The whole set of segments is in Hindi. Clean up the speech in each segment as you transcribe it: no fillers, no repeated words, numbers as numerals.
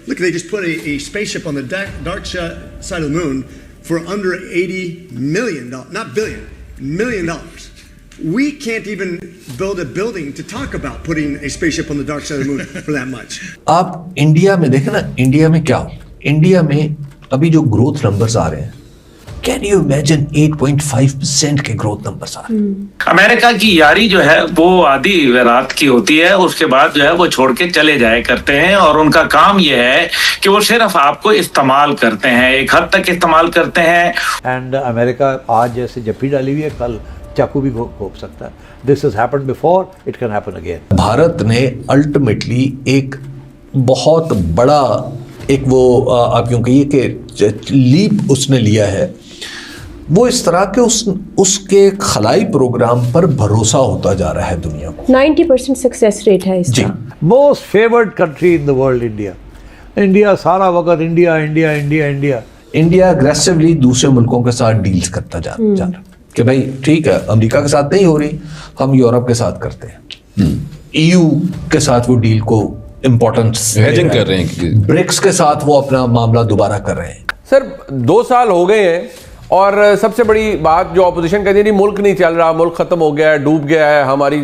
Look, they just put a spaceship on the dark side of the moon for under $80 million, not billion, $1 million. We can't even build a building to talk about putting a spaceship on the dark side of the moon for that much. आप इंडिया में देखें ना, इंडिया में क्या, इंडिया में अभी जो ग्रोथ नंबर्स आ रहे हैं, कैन यू इमेजिन 8.5% के ग्रोथ नंबर्स आ रहे हैं। अमेरिका की यारी जो है वो आधी रात की होती है, उसके बाद जो है वो छोड़ के चले जाया करते हैं और उनका काम ये है कि वो सिर्फ आपको इस्तेमाल करते हैं, एक हद तक इस्तेमाल करते हैं। एंड अमेरिका आज जैसे जप्पी डाली हुई है, कल चाकू भी घोंप सकता है। This has happened before, it can happen again. Bharat ने अल्टीमेटली एक बहुत बड़ा एक वो आप यूं कहिए कि लीप उसने लिया है, वो इस तरह के उसके खलाई प्रोग्राम पर भरोसा होता जा रहा है दुनिया को। 90% सक्सेस रेट है इसका। Most favoured country in the world India. India सारा वक्त India India India India India aggressively दूसरे मुल्कों के साथ डील्स करता जा रहा कि भाई ठीक है, अमेरिका के साथ नहीं हो रही, हम यूरोप के साथ करते हैं, ईयू के साथ वो डील को इम्पोर्टेंस हेजिंग कर रहे हैं, ब्रिक्स के साथ वो अपना मामला दोबारा कर रहे हैं। सर 2 साल हो गए हैं और सबसे बड़ी बात जो अपोजिशन कहती है, मुल्क नहीं चल रहा, मुल्क खत्म हो गया है, डूब गया है, हमारी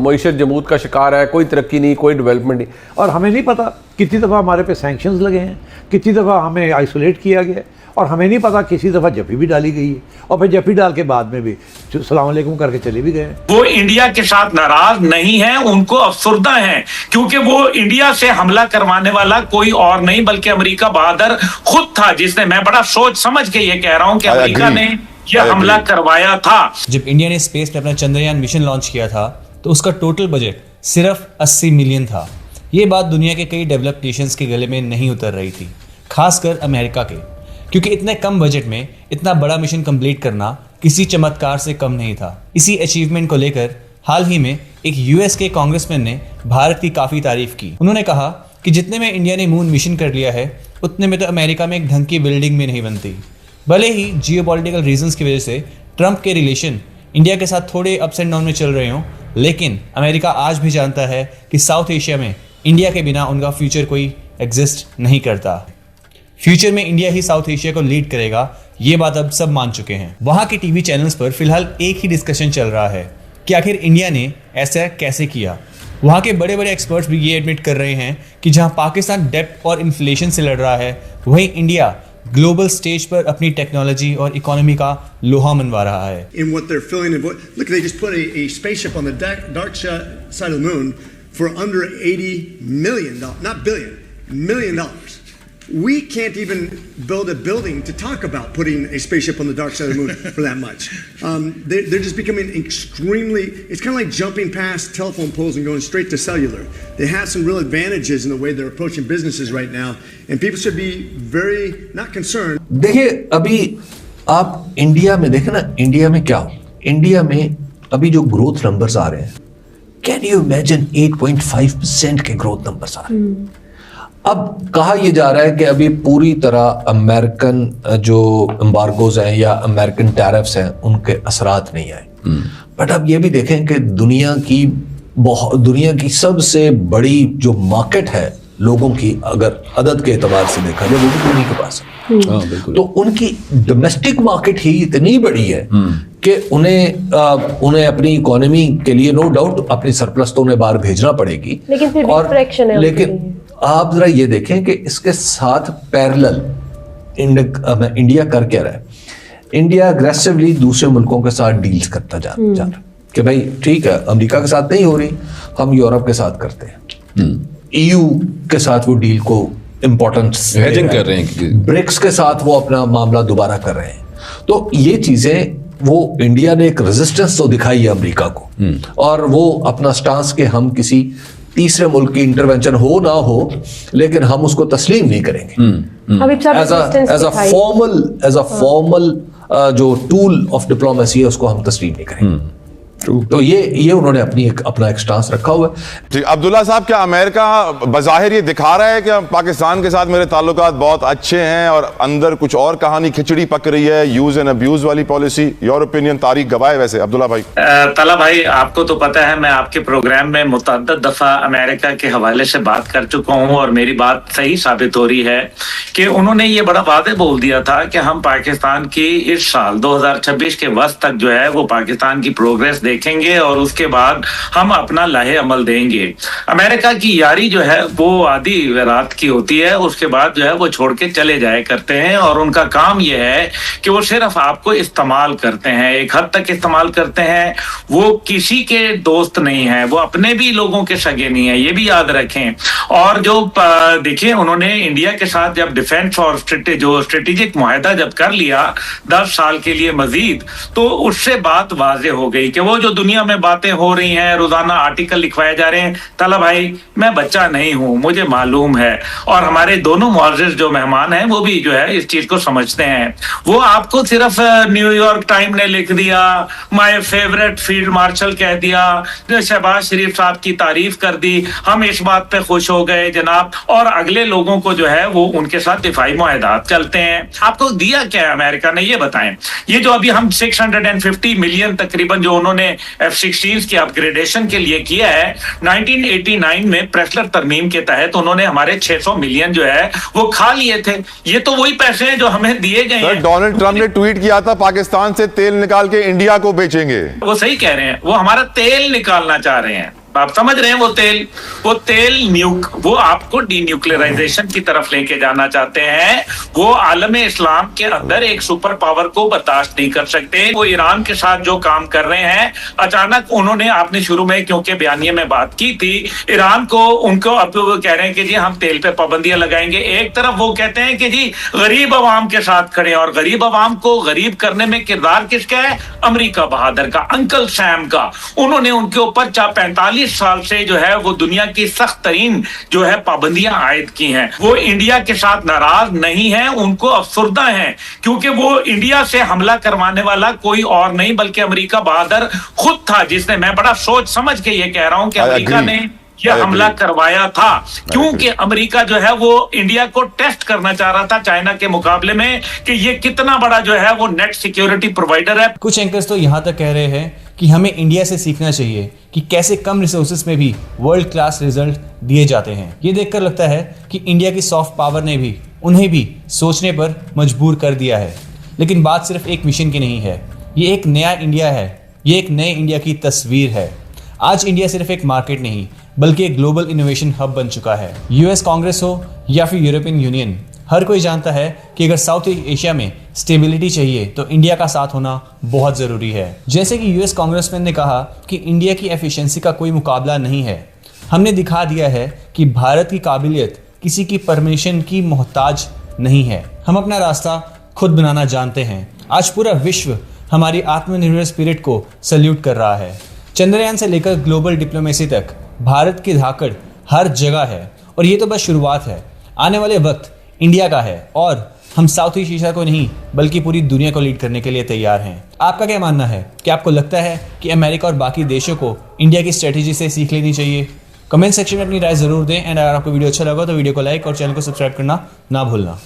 मईशत जमूद का शिकार है, कोई तरक्की नहीं, कोई डेवलपमेंट नहीं। और हमें नहीं पता कितनी दफ़ा हमारे पे सैंक्शंस लगे हैं, कितनी दफ़ा हमें आइसोलेट किया गया है, और हमें नहीं पता किसी दफ़ा जफ़ी भी डाली गई है, और फिर जफ़ी डाल के बाद में भी सलाम अलैकुम करके चले भी गए। वो इंडिया के साथ नाराज नहीं है, उनको अफसुर्दा है, क्योंकि वो इंडिया से हमला करवाने वाला कोई और नहीं बल्कि अमेरिका बहादुर खुद था, जिसने, मैं बड़ा सोच समझ के ये कह रहा हूं कि अमेरिका ने यह हमला करवाया था। जब इंडिया ने स्पेस पे अपना चंद्रयान मिशन लॉन्च किया था तो उसका टोटल बजट सिर्फ 80 मिलियन था। ये बात दुनिया के कई डेवलप्ड नेशंस के गले में नहीं उतर रही थी, खासकर अमेरिका के, क्योंकि इतने कम बजट में इतना बड़ा मिशन कंप्लीट करना किसी चमत्कार से कम नहीं था। इसी अचीवमेंट को लेकर हाल ही में एक यूएस के कांग्रेसमैन ने भारत की काफ़ी तारीफ की। उन्होंने कहा कि जितने में इंडिया ने मून मिशन कर लिया है, उतने में तो अमेरिका में एक ढंग की बिल्डिंग भी नहीं बनती। भले ही जियोपॉलिटिकल रीजंस की वजह से ट्रंप के रिलेशन इंडिया के साथ थोड़े अप्स एंड डाउन में चल रहे हों, लेकिन अमेरिका आज भी जानता है कि साउथ एशिया में इंडिया के बिना उनका फ्यूचर कोई एग्जिस्ट नहीं करता। फ्यूचर में इंडिया ही साउथ एशिया को लीड करेगा, ये बात अब सब मान चुके हैं। वहाँ के टीवी चैनल्स पर फिलहाल एक ही डिस्कशन चल रहा है कि आखिर इंडिया ने ऐसा कैसे किया। वहाँ के बड़े बड़े एक्सपर्ट्स भी ये एडमिट कर रहे हैं कि जहाँ पाकिस्तान डेब्ट और इन्फ्लेशन से लड़ रहा है, वहीं इंडिया ग्लोबल स्टेज पर अपनी टेक्नोलॉजी और इकोनॉमी का लोहा मनवा रहा है। In what they're filling in, look, they just put a spaceship on the dark side of the moon for under $80 million, not billion, $1 million. We can't even build a building to talk about putting a spaceship on the dark side of the moon for that much. They're just becoming extremely, it's kind of like jumping past telephone poles and going straight to cellular. They have some real advantages in the way they're approaching businesses right now, and people should be very not concerned. देखिए, अभी आप इंडिया में देखें ना, इंडिया में क्या, इंडिया में अभी जो ग्रोथ नंबर्स आ रहे हैं, कैन यू इमेजिन 8.5% के ग्रोथ नंबर्स आ रहे हैं। अब कहा यह जा रहा है कि अभी पूरी तरह अमेरिकन जो एम्बार्गोज हैं या अमेरिकन टैरिफ्स हैं उनके असरात नहीं आए, बट अब ये भी देखें कि दुनिया की सबसे बड़ी जो मार्केट है लोगों की, अगर अदद के एतबार से देखा जाए, वो भी उन्हीं के पास है। तो उनकी डोमेस्टिक मार्केट ही इतनी बड़ी है कि उन्हें अपनी इकोनॉमी के लिए नो डाउट अपनी सरप्लस तो उन्हें बाहर भेजना पड़ेगी, लेकिन फिर भी फ्रैक्शन है। लेकिन आप जरा ये देखें कि इसके साथ पैरेलल इंडिया कर क्या रहा है। इंडिया अग्रेसिवली दूसरे मुल्कों के साथ डील्स करता जा रहा कि भाई ठीक है, अमेरिका के साथ नहीं हो रही, हम यूरोप के साथ करते हैं, ईयू के साथ वो डील को इम्पोर्टेंस हेजिंग कर रहे हैं, ब्रिक्स के साथ वो अपना मामला दोबारा कर रहे हैं। तो ये चीजें, वो इंडिया ने एक रेजिस्टेंस तो दिखाई है अमेरिका को, और वो अपना स्टांस के हम किसी तीसरे मुल्क की इंटरवेंशन हो ना हो, लेकिन हम उसको तस्लीम नहीं करेंगे। एज अ फॉर्मल जो टूल ऑफ डिप्लोमेसी है, उसको हम तस्लीम नहीं करेंगे। तो ये उन्होंने अपना एक स्टांस रखा हुआ है। जी अब्दुल्ला साहब, क्या अमेरिका बज़ाहिर ये दिखा रहा है कि पाकिस्तान के साथ मेरे ताल्लुकात बहुत अच्छे हैं और अंदर कुछ और कहानी खिचड़ी पक रही है, यूज एंड अब्यूज वाली पॉलिसी? योर ओपिनियन, तारीख गवाह है वैसे अब्दुल्ला भाई। तला भाई, आपको तो पता है मैं आपके प्रोग्राम में मुतअद्दिद दफा अमेरिका के हवाले से बात कर चुका हूं और मेरी बात सही साबित हो रही है कि उन्होंने ये बड़ा वादे बोल दिया था कि हम पाकिस्तान की इस साल 2026 के वक्त तक जो है वो पाकिस्तान की प्रोग्रेस देखेंगे और उसके बाद हम अपना लाहे अमल देंगे। अमेरिका की यारी जो है वो आधी रात की होती है, उसके बाद जो है वो छोड़ के चले जाए करते हैं और उनका काम ये है कि वो सिर्फ आपको इस्तेमाल करते हैं, एक हद तक इस्तेमाल करते हैं। वो किसी के दोस्त नहीं है, वो अपने भी लोगों के सगे नहीं है, ये भी याद रखें। और जो देखिए उन्होंने इंडिया के साथ जब डिफेंस और स्ट्रेटेजिक मुआहदा जब कर लिया 10 साल के लिए मजीद, तो उससे बात वाजे हो गई कि वो जो दुनिया में बातें हो रही हैं, रोजाना आर्टिकल लिखवाए जा रहे हैं। तला भाई, मैं बच्चा नहीं हूं, मुझे मालूम है और हमारे दोनों मुअज़्ज़िज़ जो मेहमान हैं वो भी जो है इस चीज को समझते हैं। वो आपको सिर्फ न्यूयॉर्क टाइम ने लिख दिया, माय फेवरेट फील्ड मार्शल कह दिया, शहबाज शरीफ साहब की तारीफ कर दी, हम इस बात पे खुश हो गए जनाब, और अगले लोगों को जो है वो उनके साथ दिफाई मुआहदात चलते हैं। आपको दिया क्या है अमेरिका ने, ये बताएं। ये जो अभी हम 650 मिलियन तकरीबन जो उन्होंने F-16 की अपग्रेडेशन के लिए किया है, 1989 में प्रेसलर तरमीम के तहत उन्होंने हमारे 600 मिलियन जो है वो खा लिए थे। ये तो वही पैसे हैं जो हमें दिए गए हैं। डोनाल्ड ट्रंप ने ट्वीट किया था पाकिस्तान से तेल निकाल के इंडिया को बेचेंगे। वो सही कह रहे हैं, वो हमारा तेल निकालना चाह रहे हैं। आप समझ रहे हैं, वो तेल वो आपको डीन्यूक्लियराइजेशन की तरफ लेके जाना चाहते हैं। वो आलम इस्लाम के अंदर एक सुपर पावर को बर्दाश्त नहीं कर सकते। वो ईरान के साथ जो काम कर रहे हैं, अचानक उन्होंने, आपने शुरू में क्योंकि बयानिए में बात की थी, ईरान को उनको अब वो कह रहे हैं कि जी हम तेल पे पाबंदियां लगाएंगे। एक तरफ वो कहते हैं कि जी गरीब अवाम के साथ खड़े, और गरीब अवाम को गरीब करने में किरदार किसका है? अमेरिका बहादुर का, अंकल सैम का। उन्होंने उनके ऊपर 45 साल से जो है वो दुनिया की सख्त तरीन जो है पाबंदियां आयद की हैं। वो इंडिया के साथ नाराज नहीं है, उनको अफसुर्दा हैं, क्योंकि वो इंडिया से हमला करवाने वाला कोई और नहीं बल्कि अमेरिका बहादुर खुद था, जिसने, मैं बड़ा सोच समझ के ये कह रहा हूं कि अमेरिका ने यह हमला करवाया था, क्योंकि अमेरिका जो है वो इंडिया को टेस्ट करना चाह रहा था चाइना के मुकाबले में कि ये कितना बड़ा जो है वो नेट सिक्योरिटी प्रोवाइडर है। कुछ एंकर्स तो यहाँ तक कह रहे हैं कि हमें इंडिया से सीखना चाहिए कि कैसे कम रिसोर्सेज में भी वर्ल्ड क्लास रिजल्ट दिए जाते हैं। ये देखकर लगता है कि इंडिया की सॉफ्ट पावर ने भी उन्हें भी सोचने पर मजबूर कर दिया है। लेकिन बात सिर्फ एक मिशन की नहीं है, ये एक नया इंडिया है, ये एक नए इंडिया की तस्वीर है। आज इंडिया सिर्फ एक मार्केट नहीं बल्कि एक ग्लोबल इनोवेशन हब बन चुका है। यूएस कांग्रेस हो या फिर यूरोपियन यूनियन, हर कोई जानता है कि अगर साउथ एशिया में स्टेबिलिटी चाहिए तो इंडिया का साथ होना बहुत ज़रूरी है। जैसे कि यूएस कांग्रेसमैन ने कहा कि इंडिया की एफिशिएंसी का कोई मुकाबला नहीं है। हमने दिखा दिया है कि भारत की काबिलियत किसी की परमिशन की मोहताज नहीं है। हम अपना रास्ता खुद बनाना जानते हैं। आज पूरा विश्व हमारी आत्मनिर्भर स्पिरिट को सल्यूट कर रहा है। चंद्रयान से लेकर ग्लोबल डिप्लोमेसी तक भारत की धाकड़ हर जगह है, और ये तो बस शुरुआत है। आने वाले वक्त इंडिया का है और हम साउथ ईस्ट एशिया को नहीं बल्कि पूरी दुनिया को लीड करने के लिए तैयार हैं। आपका क्या मानना है? क्या आपको लगता है कि अमेरिका और बाकी देशों को इंडिया की स्ट्रेटेजी से सीख लेनी चाहिए? कमेंट सेक्शन में अपनी राय जरूर दें। एंड अगर आपको वीडियो अच्छा लगा तो वीडियो को लाइक और चैनल को सब्सक्राइब करना ना भूलना।